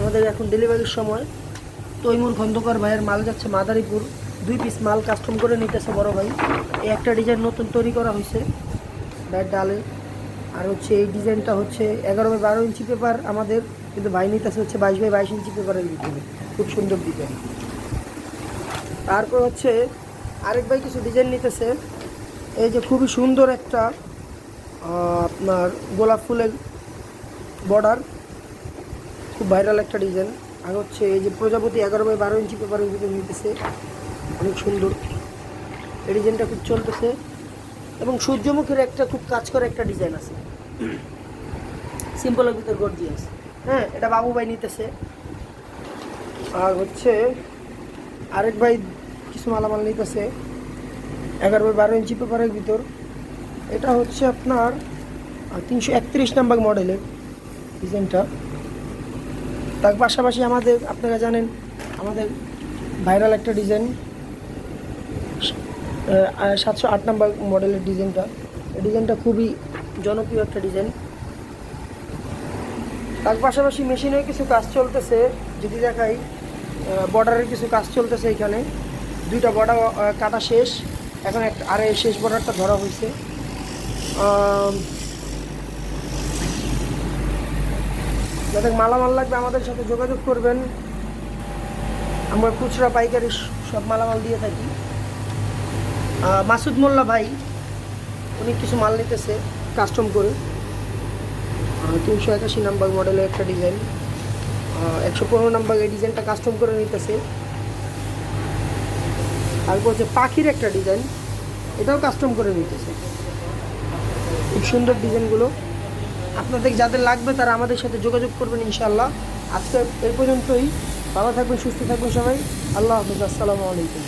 আমাদের এখন ডেলিভারির সময় তৈমুর খন্দকার ভাইয়ের মাল যাচ্ছে মাদারীপুর। 2 পিস মাল কাস্টম করে নিতেছে বড় ভাই। এই একটা ডিজাইন নতুন তৈরি করা হয়েছে ব্যাট ডালে। আর হচ্ছে এই ডিজাইনটা হচ্ছে 11 বাই 12 ইঞ্চি পেপার আমাদের, কিন্তু ভাই নিতেছে হচ্ছে 22 বাই 22 ইঞ্চি পেপারের ভিতরে। খুব সুন্দর ডিজাইন। তারপর হচ্ছে আরেক ভাই কিছু ডিজাইন নিতেছে। এই যে খুবই সুন্দর একটা আপনার গোলাপ ফুলের বর্ডার, খুব ভাইরাল একটা ডিজাইন। আর হচ্ছে এই যে প্রজাপতি 11 বাই 12 ইঞ্চি পেপারের ভিতরে নিতেছে, অনেক সুন্দর। এই ডিজাইনটা খুব চলতেছে। এবং সূর্যমুখীর একটা খুব কাজ করে একটা ডিজাইন আছে, সিম্পলের ভিতর গর্জিয়াস। হ্যাঁ, এটা বাবু ভাই নিতেছে। আর হচ্ছে আরেক ভাই কিছু মালামাল নিতেছে 11 বাই 12 ইঞ্চি পেপারের ভিতর। এটা হচ্ছে আপনার 331 নাম্বার মডেলের ডিজাইনটা। তার পাশাপাশি আমাদের, আপনারা জানেন আমাদের ভাইরাল একটা ডিজাইন 708 নাম্বার মডেলের ডিজাইনটা। এই ডিজাইনটা খুবই জনপ্রিয় একটা ডিজাইন। তার পাশাপাশি মেশিনের কিছু কাজ চলতেছে, যদি দেখাই বর্ডারের কিছু কাজ চলতেছে। এখানে 2টা বর্ডার কাটা শেষ, এখন আর এই শেষ বর্ডারটা ধরা হয়েছে। যাদের মালামাল লাগবে আমাদের সাথে যোগাযোগ করবেন। আমরা খুচরা পাইকারি সব মালামাল দিয়ে থাকি। মাসুদ মোল্লা ভাই উনি কিছু মাল নিতেছে কাস্টম করে। 381 নাম্বার মডেলের একটা ডিজাইন, 115 নাম্বার এই ডিজাইনটা কাস্টম করে নিতেছে। তারপর হচ্ছে পাখির একটা ডিজাইন, এটাও কাস্টম করে নিতেছে। খুব সুন্দর ডিজাইনগুলো। আপনাদের যাদের লাগবে তারা আমাদের সাথে যোগাযোগ করবেন ইনশাআল্লাহ। আজকে এই পর্যন্তই। ভালো থাকবেন, সুস্থ থাকবেন সবাই। আল্লাহ হাফেজ। আসসালামু আলাইকুম।